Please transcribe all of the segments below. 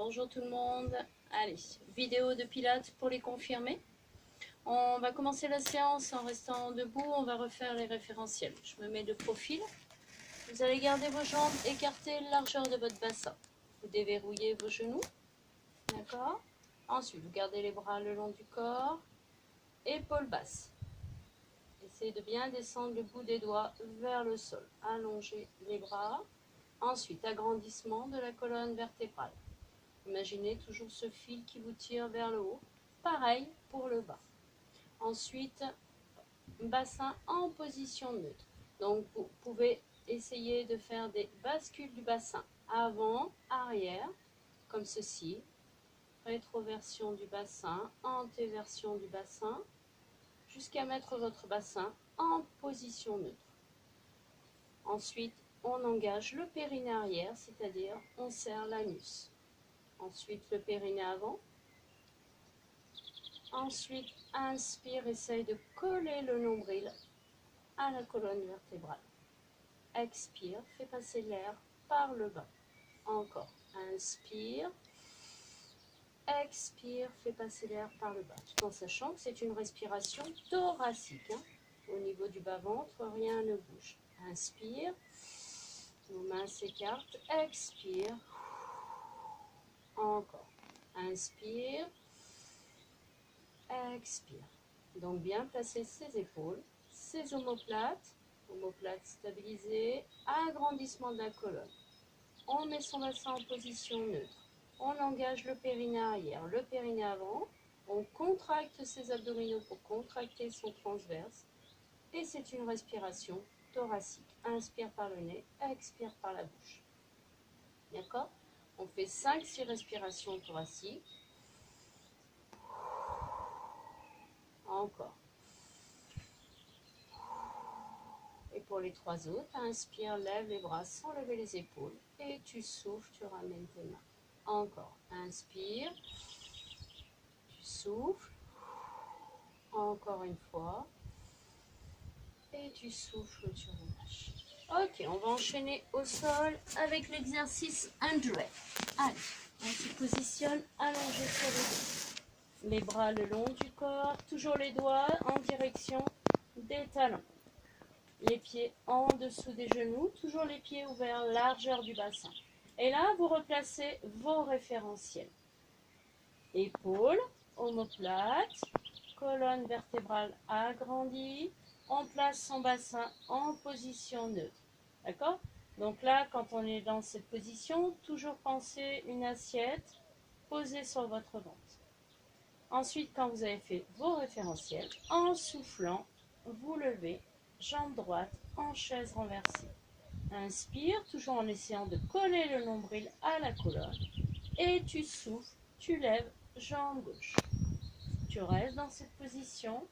Bonjour tout le monde. Allez, vidéo de pilates pour les confirmer. On va commencer la séance en restant debout. On va refaire les référentiels. Je me mets de profil. Vous allez garder vos jambes écartées, largeur de votre bassin. Vous déverrouillez vos genoux. D'accord. Ensuite, vous gardez les bras le long du corps. Épaules basses. Essayez de bien descendre le bout des doigts vers le sol. Allongez les bras. Ensuite, agrandissement de la colonne vertébrale. Imaginez toujours ce fil qui vous tire vers le haut. Pareil pour le bas. Ensuite, bassin en position neutre. Donc, vous pouvez essayer de faire des bascules du bassin. Avant, arrière, comme ceci. Rétroversion du bassin, antéversion du bassin, jusqu'à mettre votre bassin en position neutre. Ensuite, on engage le périnée arrière, c'est-à-dire on serre l'anus. Ensuite, le périnée avant. Ensuite, inspire, essaye de coller le nombril à la colonne vertébrale. Expire, fais passer l'air par le bas. Encore. Inspire. Expire, fais passer l'air par le bas. Tout en sachant que c'est une respiration thoracique. Au niveau du bas-ventre, rien ne bouge. Inspire. Nos mains s'écartent. Expire. Encore. Inspire. Expire. Donc bien placer ses épaules, ses omoplates stabilisées, agrandissement de la colonne. On met son bassin en position neutre. On engage le périnée arrière, le périnée avant. On contracte ses abdominaux pour contracter son transverse. Et c'est une respiration thoracique. Inspire par le nez, expire par la bouche. D'accord? On fait 5-6 respirations thoraciques. Encore. Et pour les 3 autres, inspire, lève les bras sans lever les épaules. Et tu souffles, tu ramènes tes mains. Encore. Inspire. Tu souffles. Encore une fois. Et tu souffles, tu relâches. Ok, on va enchaîner au sol avec l'exercice 100. Allez, on se positionne allongé sur le dos. Les bras le long du corps, toujours les doigts en direction des talons. Les pieds en dessous des genoux, toujours les pieds ouverts, largeur du bassin. Et là, vous replacez vos référentiels. Épaules, omoplate, colonne vertébrale agrandie. On place son bassin en position neutre. D'accord? Donc là, quand on est dans cette position, toujours pensez une assiette posée sur votre ventre. Ensuite, quand vous avez fait vos référentiels, en soufflant, vous levez, jambe droite en chaise renversée. Inspire, toujours en essayant de coller le nombril à la colonne. Et tu souffles, tu lèves, jambe gauche. Tu restes dans cette position.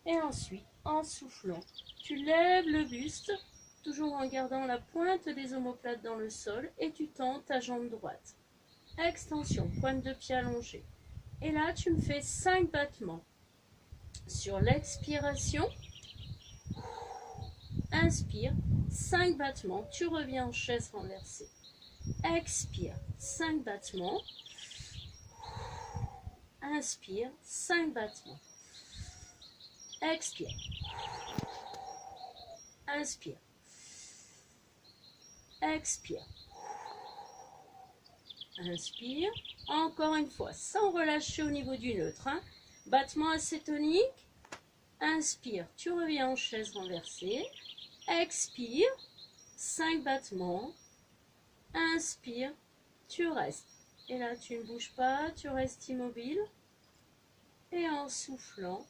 Et ensuite, en soufflant, tu lèves le buste, toujours en gardant la pointe des omoplates dans le sol, et tu tends ta jambe droite. Extension, pointe de pied allongée. Et là, tu me fais 5 battements. Sur l'expiration, inspire, 5 battements, tu reviens en chaise renversée. Expire, 5 battements. Inspire, 5 battements. Expire. Inspire. Expire. Inspire. Encore une fois, sans relâcher au niveau du neutre. Battement acétonique. Inspire. Tu reviens en chaise renversée. Expire. 5 battements. Inspire. Tu restes. Et là, tu ne bouges pas. Tu restes immobile. Et en soufflant,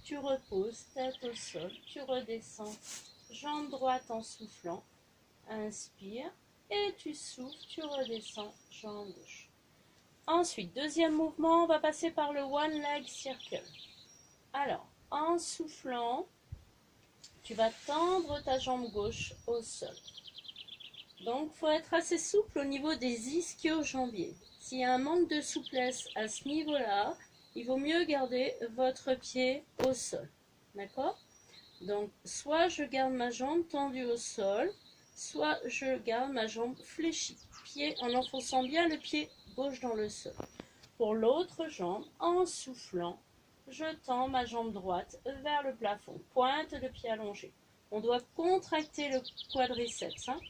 tu reposes tête au sol. Tu redescends. Jambe droite en soufflant. Inspire. Et tu souffles, tu redescends, jambe gauche. Ensuite, deuxième mouvement, on va passer par le One Leg Circle. Alors, en soufflant, tu vas tendre ta jambe gauche au sol. Donc, il faut être assez souple au niveau des ischio-jambiers. S'il y a un manque de souplesse à ce niveau-là, il vaut mieux garder votre pied au sol. D'accord? Donc, soit je garde ma jambe tendue au sol, soit je garde ma jambe fléchie, pied en enfonçant bien le pied gauche dans le sol. Pour l'autre jambe, en soufflant, je tends ma jambe droite vers le plafond, pointe de pied allongé. On doit contracter le quadriceps, hein,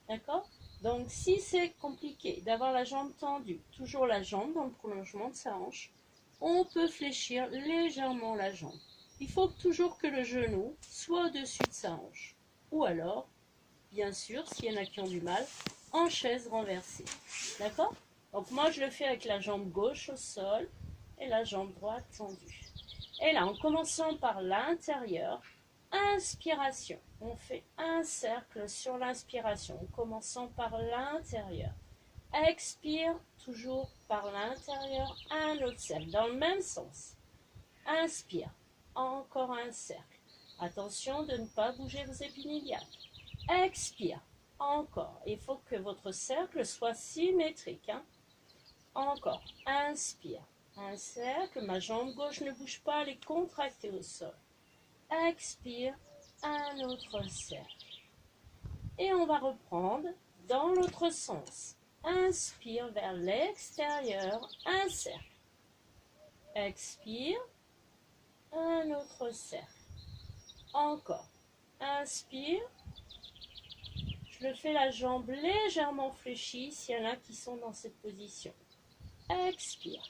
d'accord? Donc si c'est compliqué d'avoir la jambe tendue, toujours la jambe dans le prolongement de sa hanche, on peut fléchir légèrement la jambe. Il faut toujours que le genou soit au-dessus de sa hanche. Ou alors, bien sûr, s'il y en a qui ont du mal, en chaise renversée. D'accord? Donc moi, je le fais avec la jambe gauche au sol et la jambe droite tendue. Et là, en commençant par l'intérieur, inspiration. On fait un cercle sur l'inspiration, en commençant par l'intérieur. Expire, toujours par l'intérieur, un autre cercle, dans le même sens. Inspire, encore un cercle. Attention de ne pas bouger vos épines iliaques. Expire, encore. Il faut que votre cercle soit symétrique. Hein. Encore, inspire. Un cercle, ma jambe gauche ne bouge pas, elle est contractée au sol. Expire, un autre cercle. Et on va reprendre dans l'autre sens. Inspire vers l'extérieur, un cercle. Expire, un autre cercle. Encore. Inspire. Je le fais la jambe légèrement fléchie s'il y en a qui sont dans cette position. Expire.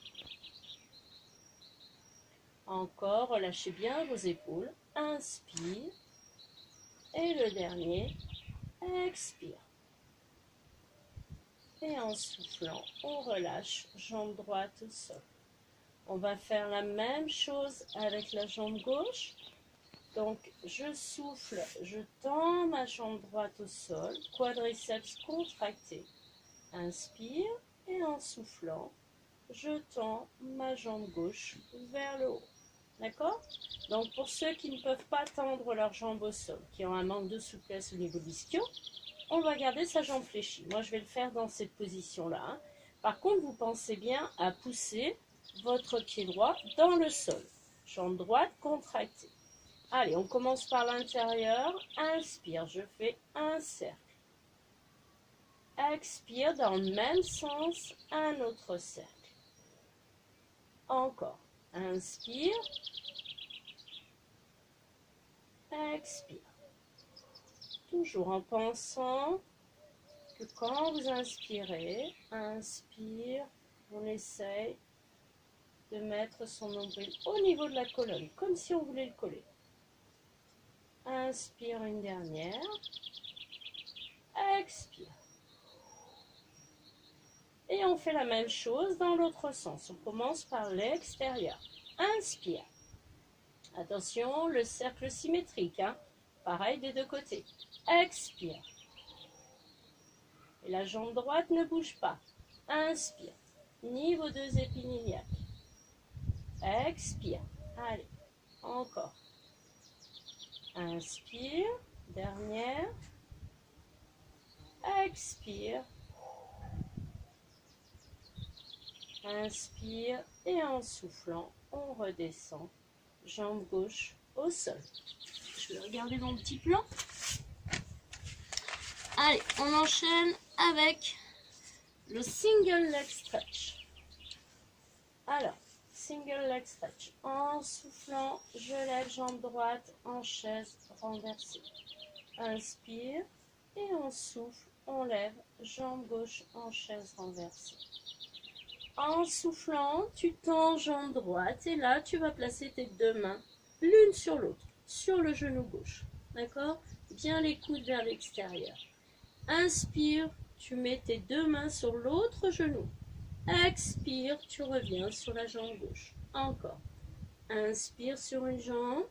Encore, relâchez bien vos épaules. Inspire. Et le dernier, expire. Et en soufflant, on relâche, jambe droite au sol. On va faire la même chose avec la jambe gauche. Donc, je souffle, je tends ma jambe droite au sol, quadriceps contracté. Inspire et en soufflant, je tends ma jambe gauche vers le haut. D'accord? Donc, pour ceux qui ne peuvent pas tendre leur jambe au sol, qui ont un manque de souplesse au niveau de l'ischio, on va garder sa jambe fléchie. Moi, je vais le faire dans cette position-là. Hein. Par contre, vous pensez bien à pousser votre pied droit dans le sol. Jambe droite contractée. Allez, on commence par l'intérieur. Inspire, je fais un cercle. Expire dans le même sens, un autre cercle. Encore. Inspire. Expire. Toujours en pensant que quand vous inspirez, inspire, on essaye de mettre son nombril au niveau de la colonne, comme si on voulait le coller. Inspire une dernière. Expire. Et on fait la même chose dans l'autre sens. On commence par l'extérieur. Inspire. Attention, le cercle symétrique. Hein. Pareil des deux côtés. Expire. Et la jambe droite ne bouge pas. Inspire. Ni vos deux épines iliaques. Expire. Allez, encore. Inspire. Dernière. Expire. Inspire et en soufflant, on redescend. Jambe gauche au sol. Je vais regarder mon petit plan. Allez, on enchaîne avec le single leg stretch. Alors, single leg stretch. En soufflant, je lève jambe droite en chaise renversée. Inspire et on souffle, on lève jambe gauche en chaise renversée. En soufflant, tu tends jambe droite et là, tu vas placer tes deux mains l'une sur l'autre, sur le genou gauche. D'accord? Bien les coudes vers l'extérieur. Inspire, tu mets tes deux mains sur l'autre genou. Expire, tu reviens sur la jambe gauche. Encore. Inspire sur une jambe.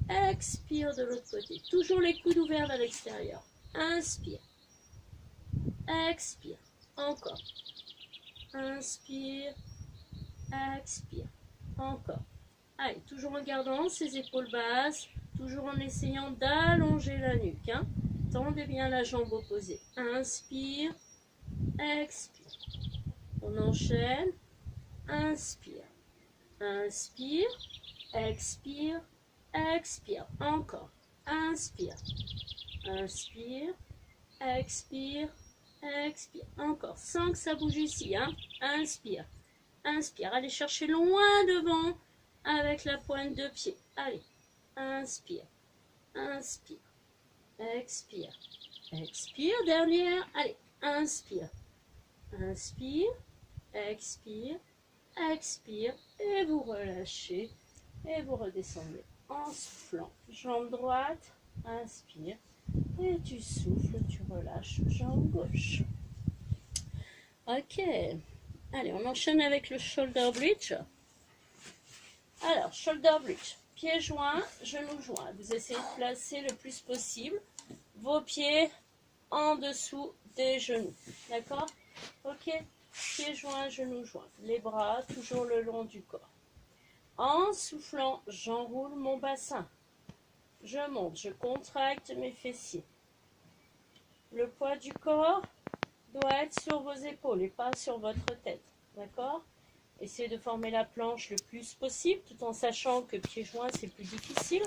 Expire de l'autre côté. Toujours les coudes ouverts vers l'extérieur. Inspire. Expire. Encore. Inspire. Expire. Encore. Allez, toujours en gardant ses épaules basses. Toujours en essayant d'allonger la nuque. Hein. Tendez bien la jambe opposée. Inspire. Expire. On enchaîne. Inspire. Inspire. Expire. Expire. Encore. Inspire. Inspire. Expire. expire. Encore, sans que ça bouge ici. Hein. Inspire, inspire. Allez chercher loin devant avec la pointe de pied. Allez, inspire, inspire, expire, expire. Dernière, allez, inspire, inspire, expire, expire. Et vous relâchez et vous redescendez en soufflant. Jambe droite, inspire. Et tu souffles, tu relâches, jambe gauche. Ok. Allez, on enchaîne avec le shoulder bridge. Alors, shoulder bridge. Pieds joints, genoux joints. Vous essayez de placer le plus possible vos pieds en dessous des genoux. D'accord? Ok. Pieds joints, genoux joints. Les bras toujours le long du corps. En soufflant, j'enroule mon bassin. Je monte, je contracte mes fessiers. Le poids du corps doit être sur vos épaules et pas sur votre tête. D'accord? Essayez de former la planche le plus possible, tout en sachant que pieds joints, c'est plus difficile.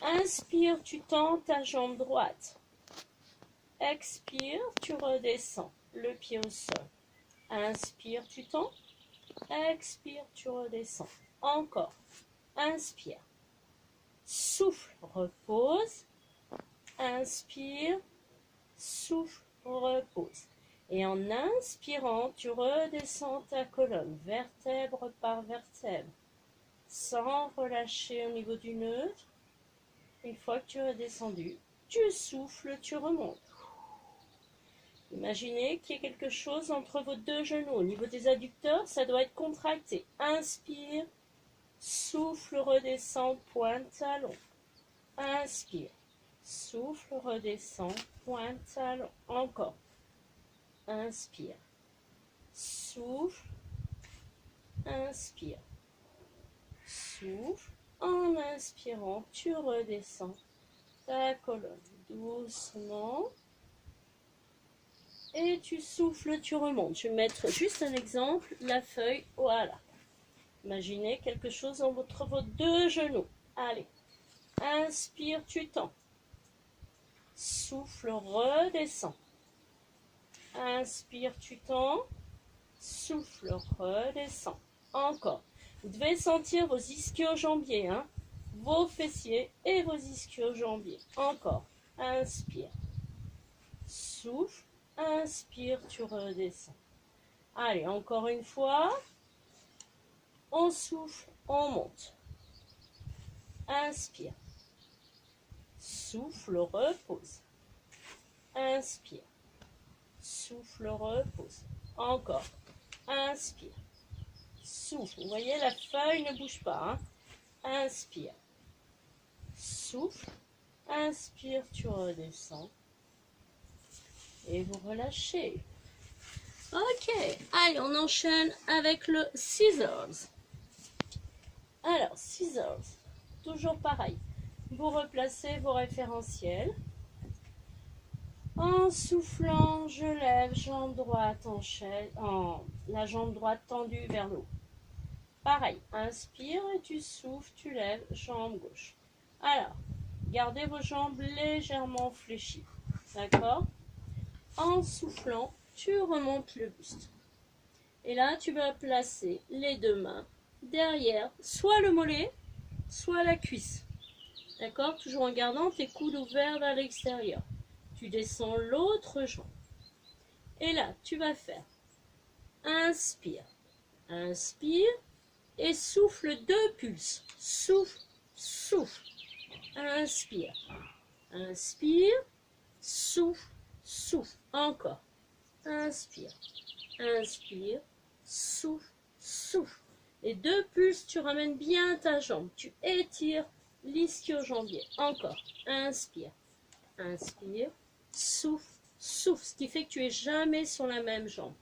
Inspire, tu tends ta jambe droite. Expire, tu redescends le pied au sol. Inspire, tu tends. Expire, tu redescends. Encore. Inspire. Souffle, repose. Inspire. Souffle, repose. Et en inspirant, tu redescends ta colonne, vertèbre par vertèbre, sans relâcher au niveau du neutre. Une fois que tu es redescendu, tu souffles, tu remontes. Imaginez qu'il y ait quelque chose entre vos deux genoux. Au niveau des adducteurs, ça doit être contracté. Inspire, souffle, redescend, pointe, talon. Inspire, souffle, redescend, pointe, talon. Encore. Inspire, souffle, inspire, souffle. En inspirant, tu redescends ta colonne doucement. Et tu souffles, tu remontes. Je vais mettre juste un exemple, la feuille, voilà. Imaginez quelque chose entre vos deux genoux. Allez, inspire, tu tends. Souffle, redescends. Inspire, tu tends. Souffle, redescends. Encore. Vous devez sentir vos ischio-jambiers, hein? Vos fessiers et vos ischio-jambiers. Encore. Inspire. Souffle. Inspire, tu redescends. Allez, encore une fois. On souffle, on monte. Inspire. Souffle, repose. Inspire. Souffle, repose. Encore. Inspire. Souffle. Vous voyez, la feuille ne bouge pas. Hein? Inspire. Souffle. Inspire, tu redescends. Et vous relâchez. Ok. Allez, on enchaîne avec le scissors. Alors, scissors. Toujours pareil. Vous replacez vos référentiels. En soufflant, je lève, jambe droite la jambe droite tendue vers le haut. Pareil, inspire et tu souffles, tu lèves, jambe gauche. Alors, gardez vos jambes légèrement fléchies. D'accord? En soufflant, tu remontes le buste. Et là, tu vas placer les deux mains derrière, soit le mollet, soit la cuisse. D'accord? Toujours en gardant tes coudes ouverts vers l'extérieur. Tu descends l'autre jambe. Et là, tu vas faire inspire, inspire et souffle 2 pulses. Souffle, souffle. Inspire, inspire, souffle, souffle. Encore. Inspire, inspire, souffle, souffle. Et 2 pulses, tu ramènes bien ta jambe. Tu étires l'ischio-jambier. Encore. Inspire, inspire, souffle, souffle. Ce qui fait que tu es jamais sur la même jambe.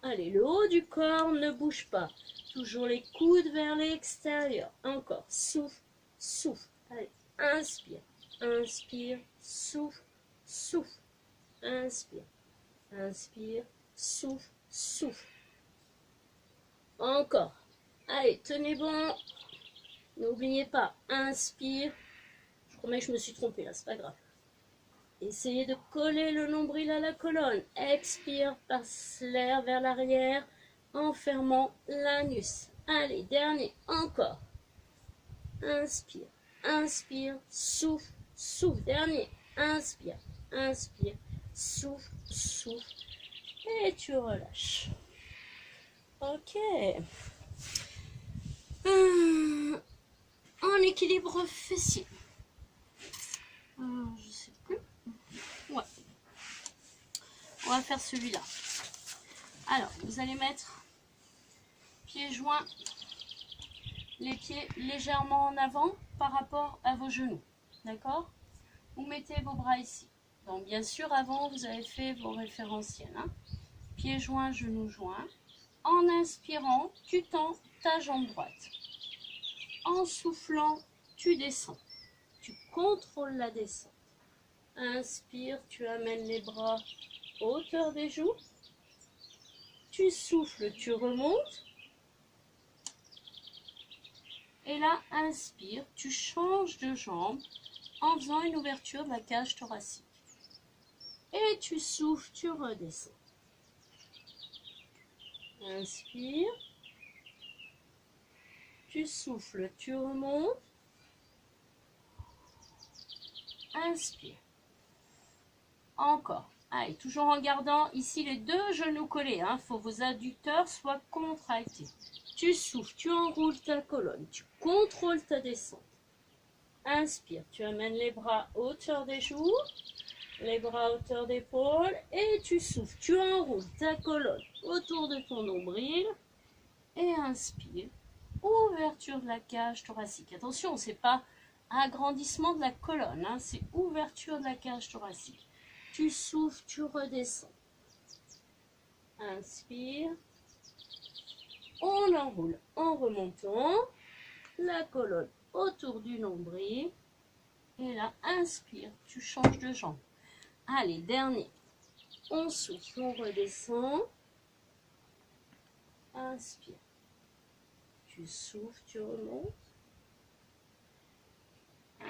Allez, le haut du corps ne bouge pas. Toujours les coudes vers l'extérieur. Encore. Souffle, souffle. Allez, inspire, inspire, souffle, souffle. Inspire, inspire, souffle, souffle. Encore. Allez, tenez bon. N'oubliez pas, inspire. Je promets que je me suis trompée là, c'est pas grave. Essayez de coller le nombril à la colonne. Expire, passe l'air vers l'arrière en fermant l'anus. Allez, dernier, encore. Inspire, inspire, souffle, souffle. Dernier, inspire, inspire, souffle, souffle. Et tu relâches. Ok. En équilibre fessier. Je sais plus. Ouais. On va faire celui-là. Alors, vous allez mettre pieds joints, les pieds légèrement en avant par rapport à vos genoux. D'accord? Vous mettez vos bras ici. Donc, bien sûr, avant, vous avez fait vos référentiels. Hein? Pieds joints, genoux joints. En inspirant, tu tends ta jambe droite. En soufflant, tu descends. Tu contrôles la descente. Inspire, tu amènes les bras hauteur des joues. Tu souffles, tu remontes. Et là, inspire, tu changes de jambe en faisant une ouverture de la cage thoracique. Et tu souffles, tu redescends. Inspire. Tu souffles, tu remontes. Inspire. Encore. Allez, toujours en gardant ici les deux genoux collés. Il faut que vos adducteurs soient contractés. Tu souffles, tu enroules ta colonne. Tu contrôles ta descente. Inspire, tu amènes les bras à hauteur des joues, les bras à hauteur d'épaule. Et tu souffles, tu enroules ta colonne autour de ton nombril. Et inspire. Ouverture de la cage thoracique. Attention, ce n'est pas agrandissement de la colonne, c'est ouverture de la cage thoracique. Tu souffles, tu redescends. Inspire. On enroule en remontant la colonne autour du nombril. Et là, inspire, tu changes de jambe. Allez, dernier. On souffle, on redescend. Inspire. Tu souffles, tu remontes.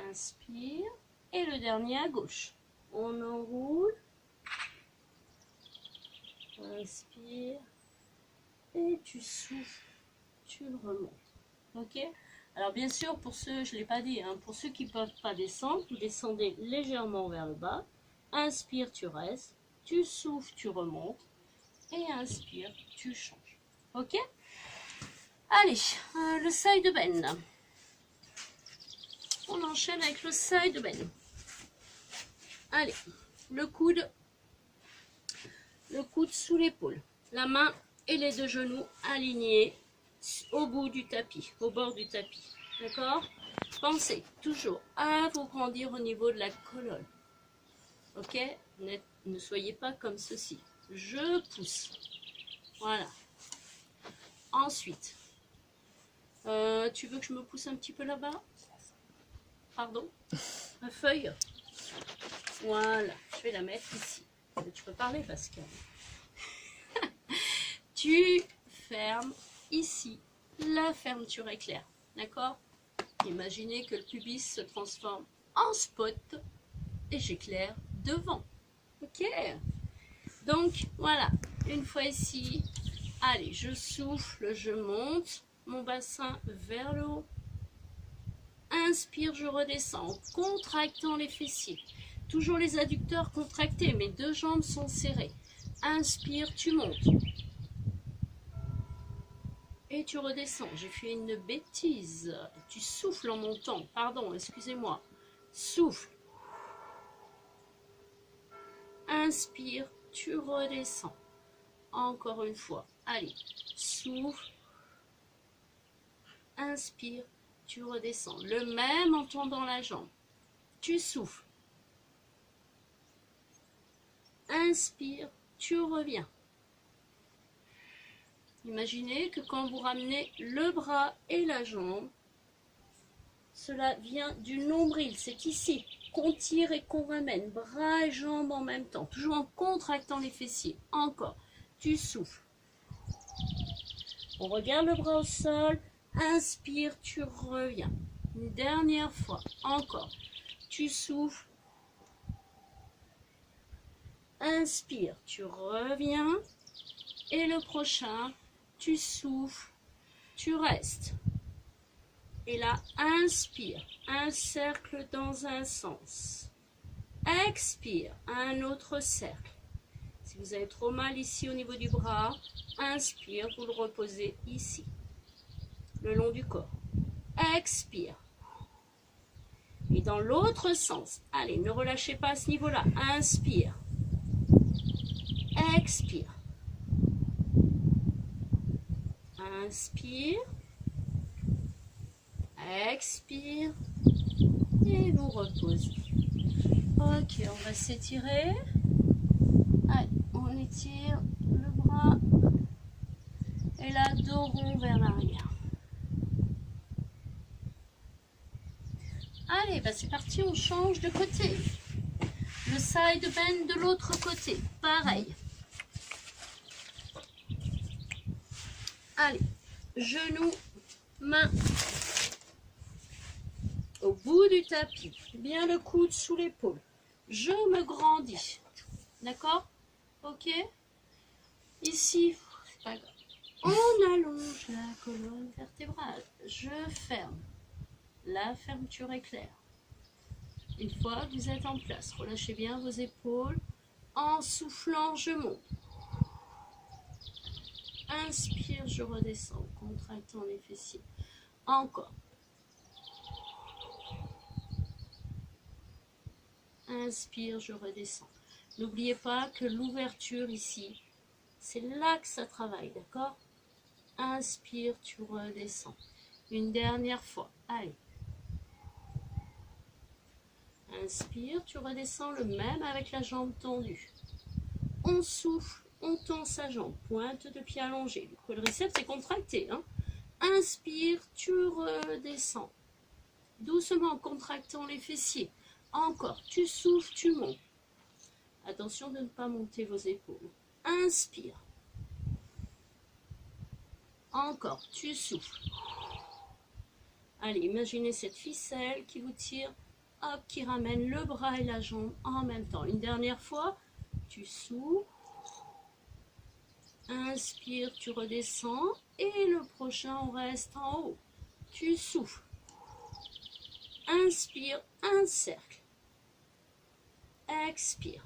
Inspire. Et le dernier à gauche. On enroule. Inspire. Et tu souffles, tu le remontes. Ok? Alors bien sûr, pour ceux, je ne l'ai pas dit, pour ceux qui ne peuvent pas descendre, vous descendez légèrement vers le bas. Inspire, tu restes. Tu souffles, tu remontes. Et inspire, tu changes. Ok? Allez, le side bend. On enchaîne avec le side bend. Allez, le coude sous l'épaule. La main et les deux genoux alignés au bout du tapis, au bord du tapis. D'accord? Pensez toujours à vous grandir au niveau de la colonne. Ok? Ne soyez pas comme ceci. Je pousse. Voilà. Ensuite, tu veux que je me pousse un petit peu là-bas? Pardon? Ma feuille? Voilà. Je vais la mettre ici. Tu peux parler, Pascal. Tu fermes ici la fermeture éclair. D'accord? Imaginez que le pubis se transforme en spot et j'éclaire devant. Ok? Donc, voilà. Une fois ici, allez, je souffle, je monte mon bassin vers le haut. Inspire, je redescends en contractant les fessiers. Toujours les adducteurs contractés, mes deux jambes sont serrées. Inspire, tu montes. Et tu redescends. J'ai fait une bêtise. Tu souffles en montant. Pardon, excusez-moi. Souffle. Inspire, tu redescends. Encore une fois. Allez, souffle. Inspire, tu redescends. Le même en tendant la jambe. Tu souffles. Inspire, tu reviens. Imaginez que quand vous ramenez le bras et la jambe, cela vient du nombril, c'est ici qu'on tire et qu'on ramène, bras et jambes en même temps, toujours en contractant les fessiers. Encore, tu souffles. On regarde le bras au sol, inspire, tu reviens. Une dernière fois, encore, tu souffles. inspire, tu reviens. Et le prochain, tu souffles, tu restes. Et là, inspire, un cercle dans un sens. Expire, un autre cercle. Si vous avez trop mal ici au niveau du bras, inspire, vous le reposez ici, le long du corps. Expire. Et dans l'autre sens, allez, ne relâchez pas à ce niveau-là. Inspire. Expire. Inspire. Expire. Et vous reposez. Ok, on va s'étirer. Allez, on étire le bras. Et là, dos rond vers l'arrière. Allez, bah c'est parti, on change de côté. Le side bend de l'autre côté, pareil. Allez, genoux, mains au bout du tapis. Bien le coude sous l'épaule. Je me grandis. D'accord? Ok? Ici, c'est pas grave. On allonge la colonne vertébrale. Je ferme. La fermeture est claire. Une fois que vous êtes en place, relâchez bien vos épaules. En soufflant, je monte. Inspire, je redescends, contractant les fessiers. Encore. Inspire, je redescends. N'oubliez pas que l'ouverture ici, c'est là que ça travaille, d'accord? Inspire, tu redescends. Une dernière fois. Allez. Inspire, tu redescends le même avec la jambe tendue. On souffle, on tend sa jambe, pointe de pied allongée. Le quadriceps est contracté. Hein? Inspire, tu redescends. Doucement en contractant les fessiers. Encore, tu souffles, tu montes. Attention de ne pas monter vos épaules. Inspire. Encore, tu souffles. Allez, imaginez cette ficelle qui vous tire, hop, qui ramène le bras et la jambe en même temps. Une dernière fois, tu souffles. Inspire, tu redescends. Et le prochain, on reste en haut. Tu souffles. Inspire, un cercle. Expire.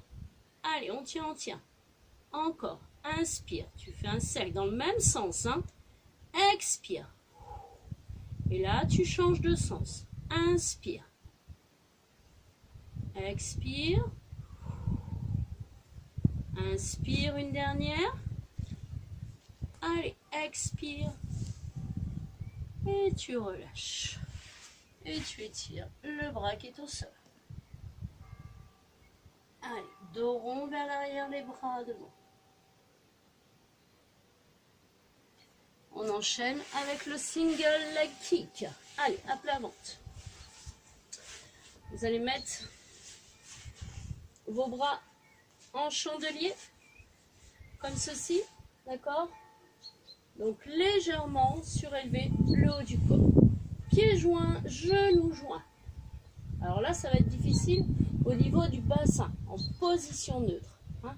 Allez, on tient, on tient. Encore. Inspire. Tu fais un cercle dans le même sens. Hein. Expire. Et là, tu changes de sens. Inspire. Expire. Inspire une dernière. Allez, expire. Et tu relâches. Et tu étires le bras qui est au sol. Allez, dos rond vers l'arrière, les bras devant. On enchaîne avec le single leg kick. Allez, à plat ventre. Vous allez mettre vos bras en chandelier, comme ceci, d'accord? Donc légèrement surélever le haut du corps. Pieds joints, genoux joints. Alors là, ça va être difficile au niveau du bassin, en position neutre. Hein?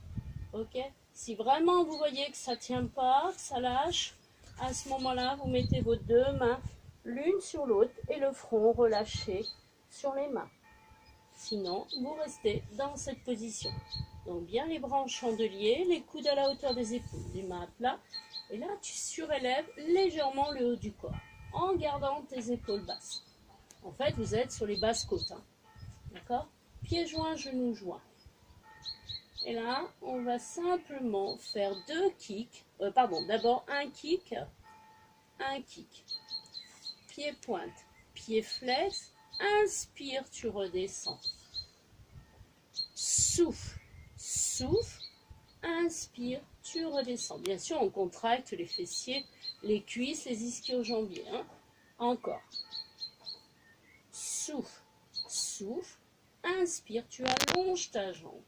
Ok? Si vraiment vous voyez que ça ne tient pas, que ça lâche, à ce moment-là, vous mettez vos deux mains l'une sur l'autre et le front relâché sur les mains. Sinon, vous restez dans cette position. Donc bien les bras en chandelier, les coudes à la hauteur des épaules, les mains à plat. Et là, tu surélèves légèrement le haut du corps en gardant tes épaules basses. En fait, vous êtes sur les basses côtes. Hein. D'accord? Pieds joints, genoux joints. Et là, on va simplement faire deux kicks. D'abord un kick. Pied pointe, pied flex. Inspire, tu redescends. Souffle, souffle. Inspire, tu redescends. Bien sûr, on contracte les fessiers, les cuisses, les ischio-jambiers. Hein. Encore. Souffle, souffle. Inspire, tu allonges ta jambe.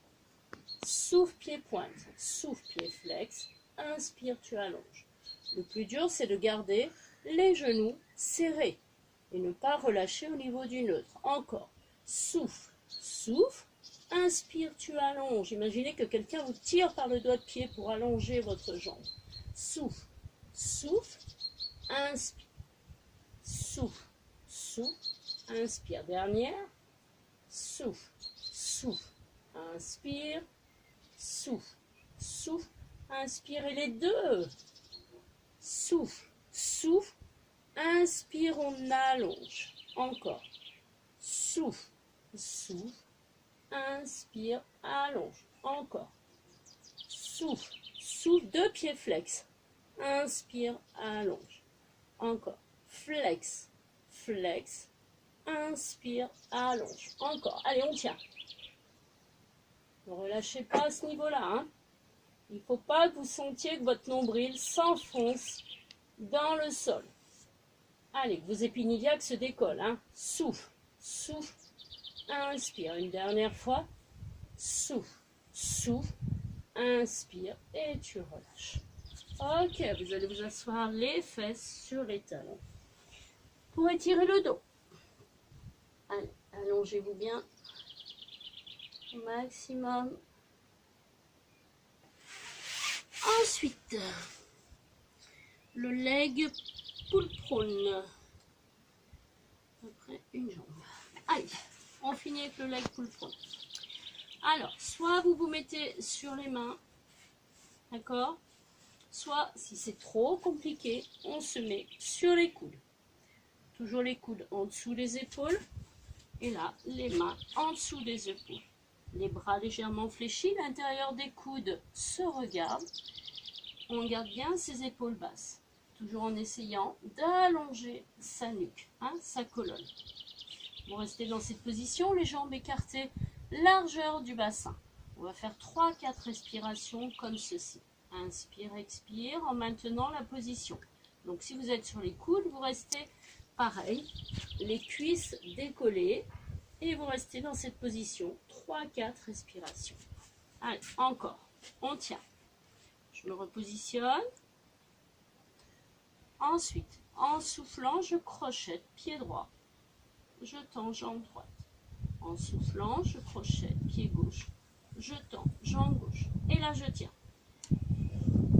Souffle, pied pointe. Souffle, pied flex. Inspire, tu allonges. Le plus dur, c'est de garder les genoux serrés et ne pas relâcher au niveau du neutre. Encore. Souffle, souffle. Inspire, tu allonges. Imaginez que quelqu'un vous tire par le doigt de pied pour allonger votre jambe. Souffle, souffle, inspire. Souffle, souffle, inspire. Dernière. Souffle, souffle, inspire. Souffle, souffle, inspire. Et les deux. Souffle, souffle, inspire, on allonge. Encore. Souffle, souffle, inspire, allonge. Encore. Souffle, souffle, deux pieds flex. Inspire, allonge. Encore. Flex, flex, inspire, allonge. Encore. Allez, on tient. Ne relâchez pas à ce niveau-là. Hein. Il ne faut pas que vous sentiez que votre nombril s'enfonce dans le sol. Allez, vos épines iliaques se décollent. Hein. Souffle, souffle, inspire. Une dernière fois. Souffle, souffle, inspire et tu relâches. Ok, vous allez vous asseoir les fesses sur les talons pour étirer le dos. Allez, allongez-vous bien au maximum. Ensuite, le leg pull prone. Après une jambe. Allez, on finit avec le leg pull prone. Alors, soit vous vous mettez sur les mains, d'accord? Soit, si c'est trop compliqué, on se met sur les coudes. Toujours les coudes en dessous des épaules. Et là, les mains en dessous des épaules. Les bras légèrement fléchis, l'intérieur des coudes se regarde. On garde bien ses épaules basses. Toujours en essayant d'allonger sa nuque, hein, sa colonne. Vous restez dans cette position, les jambes écartées, largeur du bassin. On va faire 3-4 respirations comme ceci. Inspire, expire en maintenant la position. Donc si vous êtes sur les coudes, vous restez pareil, les cuisses décollées et vous restez dans cette position. 3-4 respirations. Allez, encore. On tient. Je me repositionne. Ensuite, en soufflant, je crochette pied droit. Je tends jambe droite. En soufflant, je crochette pied gauche. Je tends jambe gauche. Et là, je tiens.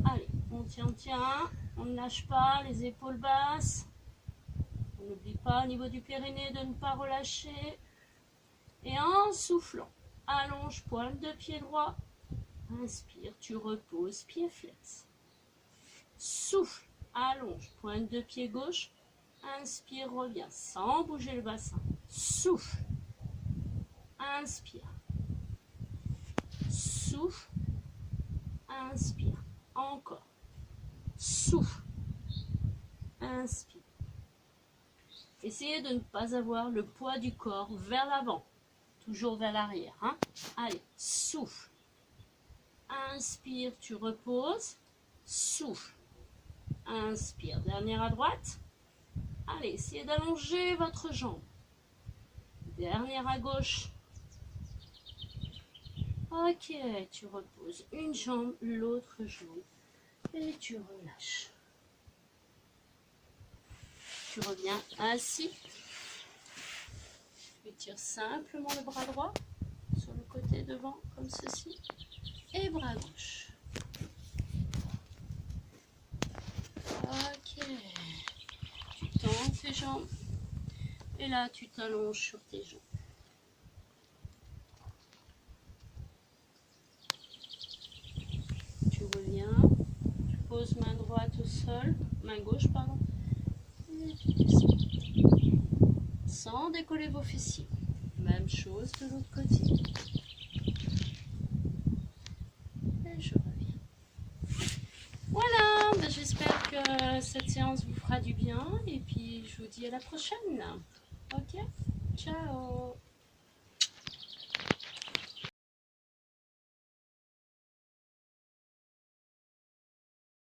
Allez, on tient. On ne lâche pas, les épaules basses. On n'oublie pas au niveau du périnée de ne pas relâcher. Et en soufflant, allonge pointe de pied droit. Inspire, tu reposes, pied flex. Souffle, allonge, pointe de pied gauche. Inspire, reviens, sans bouger le bassin. Souffle. Inspire. Souffle. Inspire. Encore. Souffle. Inspire. Essayez de ne pas avoir le poids du corps vers l'avant. Toujours vers l'arrière. Hein? Allez, souffle. Inspire, tu reposes. Souffle. Inspire. Dernière à droite. Allez, essayez d'allonger votre jambe. Dernière à gauche. Ok, tu reposes une jambe, l'autre jambe. Et tu relâches. Tu reviens assis. Tu étires simplement le bras droit sur le côté devant, comme ceci. Et bras gauche. Ok. Tu tends tes jambes. Et là, tu t'allonges sur tes jambes. Tu reviens. Tu poses main droite au sol. Main gauche, pardon. Et tu descends. Sans décoller vos fessiers. Même chose de l'autre côté. Et je reviens. Voilà, ben j'espère que cette séance vous fera du bien. Et puis je vous dis à la prochaine. Ok, ciao.